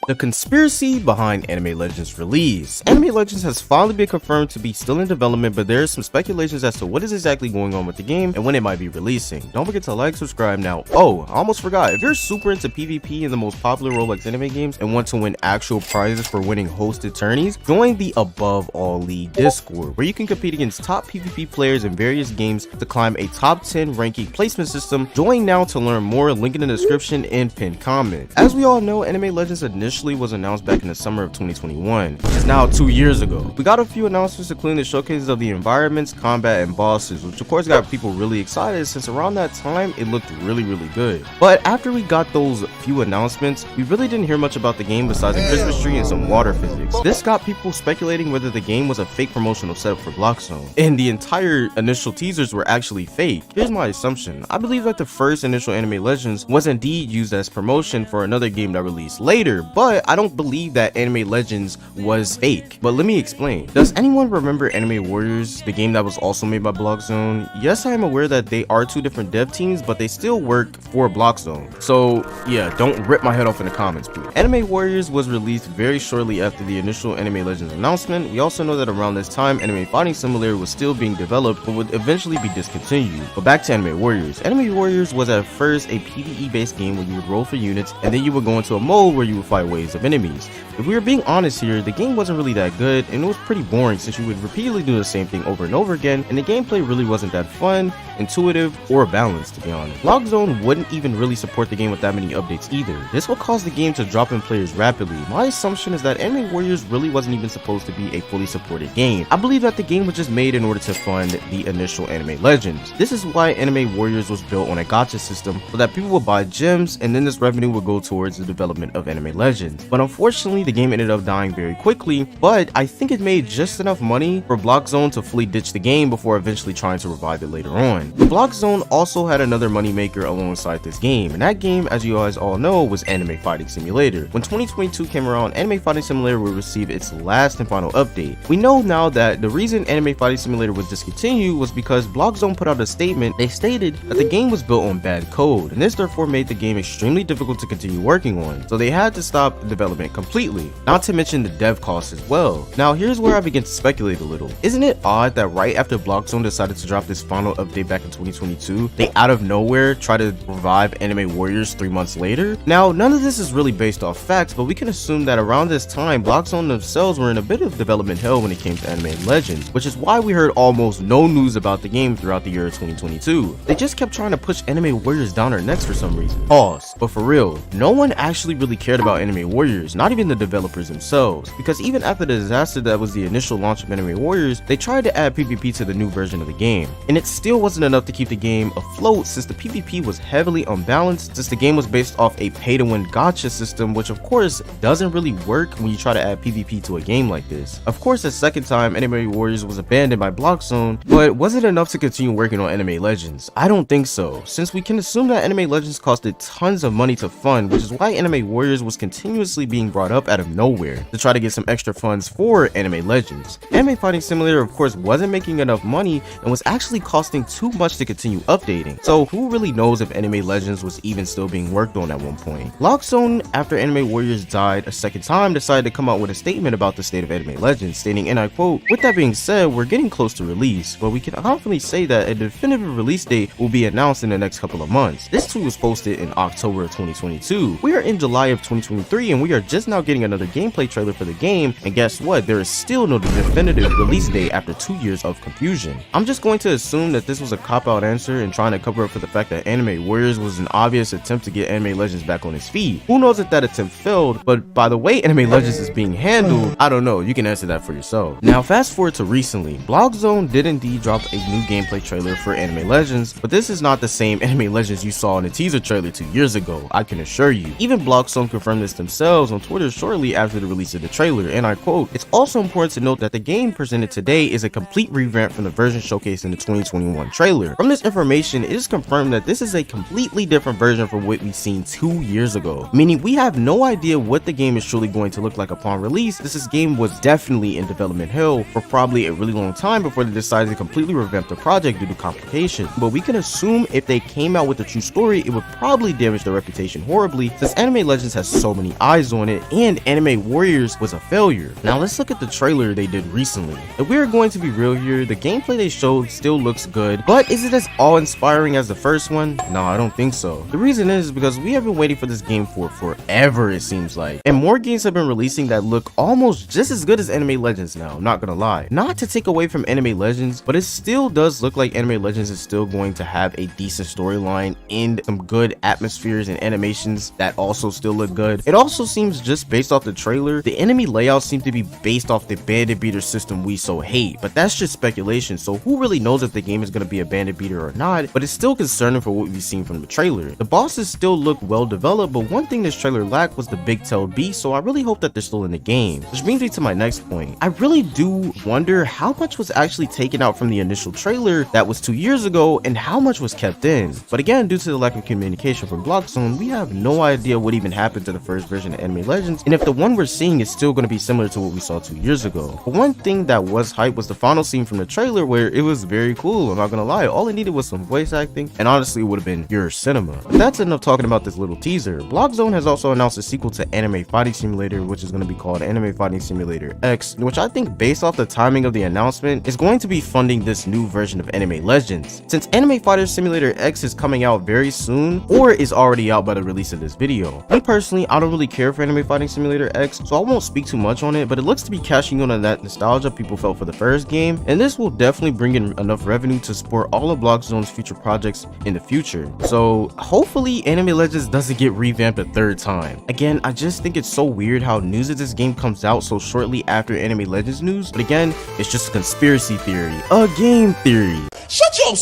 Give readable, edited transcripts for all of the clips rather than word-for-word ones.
The conspiracy behind Anime Legends release. Anime Legends has finally been confirmed to be still in development, but there are some speculations as to what is exactly going on with the game and when it might be releasing. Don't forget to like, subscribe now. Oh, I almost forgot. If you're super into PvP in the most popular Roblox anime games and want to win actual prizes for winning hosted tourneys, join the Above All League Discord, where you can compete against top PvP players in various games to climb a top 10 ranking placement system. Join now to learn more. Link in the description and pinned comment. As we all know, Anime Legends initially was announced back in the summer of 2021. It's now 2 years ago. We got a few announcements, including the showcases of the environments, combat, and bosses, which of course got people really excited since around that time it looked really good. But after we got those few announcements, we really didn't hear much about the game besides the Christmas tree and some water physics. This got people speculating whether the game was a fake promotional setup for Bloxzone, and the entire initial teasers were actually fake. Here's my assumption. I believe that the first initial Anime Legends was indeed used as promotion for another game that released later, but I don't believe that Anime Legends was fake. But let me explain. Does anyone remember Anime Warriors, the game that was also made by Bloxzone? Yes, I am aware that they are two different dev teams, but they still work for Bloxzone. So yeah, don't rip my head off in the comments, please. Anime Warriors was released very shortly after the initial Anime Legends announcement. We also know that around this time, Anime Fighting Simulator was still being developed, but would eventually be discontinued. But back to Anime Warriors. Anime Warriors was at first a PvE based game where you would roll for units, and then you would go into a mode where you would fight waves of enemies. If we were being honest here, the game wasn't really that good, and it was pretty boring since you would repeatedly do the same thing over and over again, and the gameplay really wasn't that fun, intuitive, or balanced, to be honest. Bloxzone wouldn't even really support the game with that many updates either. This would cause the game to drop in players rapidly. My assumption is that Anime Warriors really wasn't even supposed to be a fully supported game. I believe that the game was just made in order to fund the initial Anime Legends. This is why Anime Warriors was built on a gacha system, so that people would buy gems, and then this revenue would go towards the development of Anime Legends. But unfortunately, the game ended up dying very quickly, but I think it made just enough money for Bloxzone to fully ditch the game before eventually trying to revive it later on. Bloxzone also had another moneymaker alongside this game, and that game, as you guys all know, was Anime Fighting Simulator. When 2022 came around, Anime Fighting Simulator would receive its last and final update. We know now that the reason Anime Fighting Simulator was discontinued was because Bloxzone put out a statement. They stated that the game was built on bad code, and this therefore made the game extremely difficult to continue working on, so they had to stop the development completely, not to mention the dev costs as well. Now here's where I begin to speculate a little. Isn't it odd that right after Bloxzone decided to drop this final update back in 2022, they out of nowhere try to revive Anime Warriors 3 months later? Now none of this is really based off facts, but we can assume that around this time Bloxzone themselves were in a bit of development hell when it came to Anime Legends, which is why we heard almost no news about the game throughout the year of 2022. They just kept trying to push Anime Warriors down our necks for some reason. Pause. But for real, no one actually really cared about Anime Warriors, not even the developers themselves, because even after the disaster that was the initial launch of Anime Warriors, they tried to add PvP to the new version of the game, and it still wasn't enough to keep the game afloat since the PvP was heavily unbalanced, since the game was based off a pay-to-win gacha system, which of course doesn't really work when you try to add PvP to a game like this. Of course, the second time Anime Warriors was abandoned by Bloxzone, but was it enough to continue working on Anime Legends? I don't think so, since we can assume that Anime Legends costed tons of money to fund, which is why Anime Warriors was continuously being brought up out of nowhere to try to get some extra funds for Anime Legends. Anime Fighting Simulator of course wasn't making enough money and was actually costing too much to continue updating, so who really knows if Anime Legends was even still being worked on at one point. Bloxzone, after Anime Warriors died a second time, decided to come out with a statement about the state of Anime Legends, stating, and I quote, "With that being said, we're getting close to release, but we can confidently say that a definitive release date will be announced in the next couple of months." This tweet was posted in October of 2022. We are in July of 2023 and we are just now getting another gameplay trailer for the game, and guess what? There is still no definitive release date after 2 years of confusion. I'm just going to assume that this was a cop-out answer and trying to cover up for the fact that Anime Warriors was an obvious attempt to get Anime Legends back on its feet. Who knows if that attempt failed, but by the way Anime Legends is being handled, I don't know, you can answer that for yourself. Now fast forward to recently, Bloxzone did indeed drop a new gameplay trailer for Anime Legends, but this is not the same Anime Legends you saw in the teaser trailer 2 years ago, I can assure you. Even Bloxzone confirmed this themselves on Twitter shortly after the release of the trailer, and I quote, "It's also important to note that the game presented today is a complete revamp from the version showcased in the 2021 trailer. From this information, it is confirmed that this is a completely different version from what we've seen 2 years ago, meaning we have no idea what the game is truly going to look like upon release. This game was definitely in development hell for probably a really long time before they decided to completely revamp the project due to complications, but we can assume if they came out with a true story, it would probably damage their reputation horribly, since Anime Legends has so many many eyes on it, and Anime Warriors was a failure. Now let's look at the trailer they did recently. If we're going to be real here, the gameplay they showed still looks good, but is it as awe-inspiring as the first one? No, I don't think so. The reason is because we have been waiting for this game for forever, it seems like, and more games have been releasing that look almost just as good as Anime Legends now, I'm not gonna lie. Not to take away from Anime Legends, but it still does look like Anime Legends is still going to have a decent storyline and some good atmospheres and animations that also still look good. It also seems, just based off the trailer, the enemy layouts seem to be based off the bandit beater system we so hate, but that's just speculation, so who really knows if the game is going to be a bandit beater or not, but it's still concerning for what we've seen from the trailer. The bosses still look well developed, but one thing this trailer lacked was the big-tailed beast, so I really hope that they're still in the game. Which brings me to my next point. I really do wonder how much was actually taken out from the initial trailer that was 2 years ago and how much was kept in. But again, due to the lack of communication from Blockzone, we have no idea what even happened to the first version of Anime Legends, and if the one we're seeing is still going to be similar to what we saw 2 years ago. But one thing that was hype was the final scene from the trailer, where it was very cool, I'm not gonna lie. All it needed was some voice acting, and honestly it would have been pure cinema. But that's enough talking about this little teaser. Blockzone has also announced a sequel to Anime Fighting Simulator, which is going to be called Anime Fighting Simulator X, which I think, based off the timing of the announcement, is going to be funding this new version of Anime Legends. Since Anime Fighter Simulator X is coming out very soon, or is already out by the release of this video. Me personally, I don't really care for Anime Fighting Simulator X, so I won't speak too much on it, but it looks to be cashing in on that nostalgia people felt for the first game, and this will definitely bring in enough revenue to support all of Blockzone's future projects in the future. So hopefully Anime Legends doesn't get revamped a third time. Again, I just think it's so weird how news of this game comes out so shortly after Anime Legends news, but again, it's just a conspiracy theory, a game theory. Shut your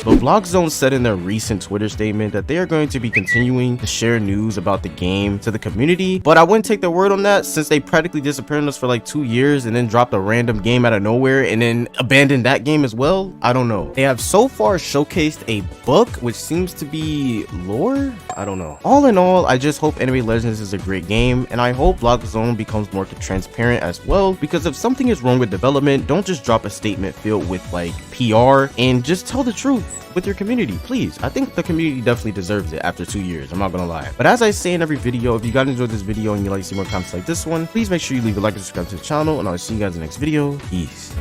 But Blockzone said in their recent Twitter statement that they are going to be continuing to share news about the game to the community, but I wouldn't take their word on that since they practically disappeared on us for like 2 years and then dropped a random game out of nowhere and then abandoned that game as well. I don't know. They have so far showcased a book which seems to be lore. I don't know. All in all, I just hope Anime Legends is a great game, and I hope Blockzone becomes more transparent as well, because if something is wrong with development, don't just drop a statement filled with like PR, and just tell the truth with your community, please. I think the community definitely deserves it after 2 years, I'm not gonna lie. But as I say in every video, if you guys enjoyed this video and you'd like to see more content like this one, please make sure you leave a like and subscribe to the channel, and I'll see you guys in the next video. Peace.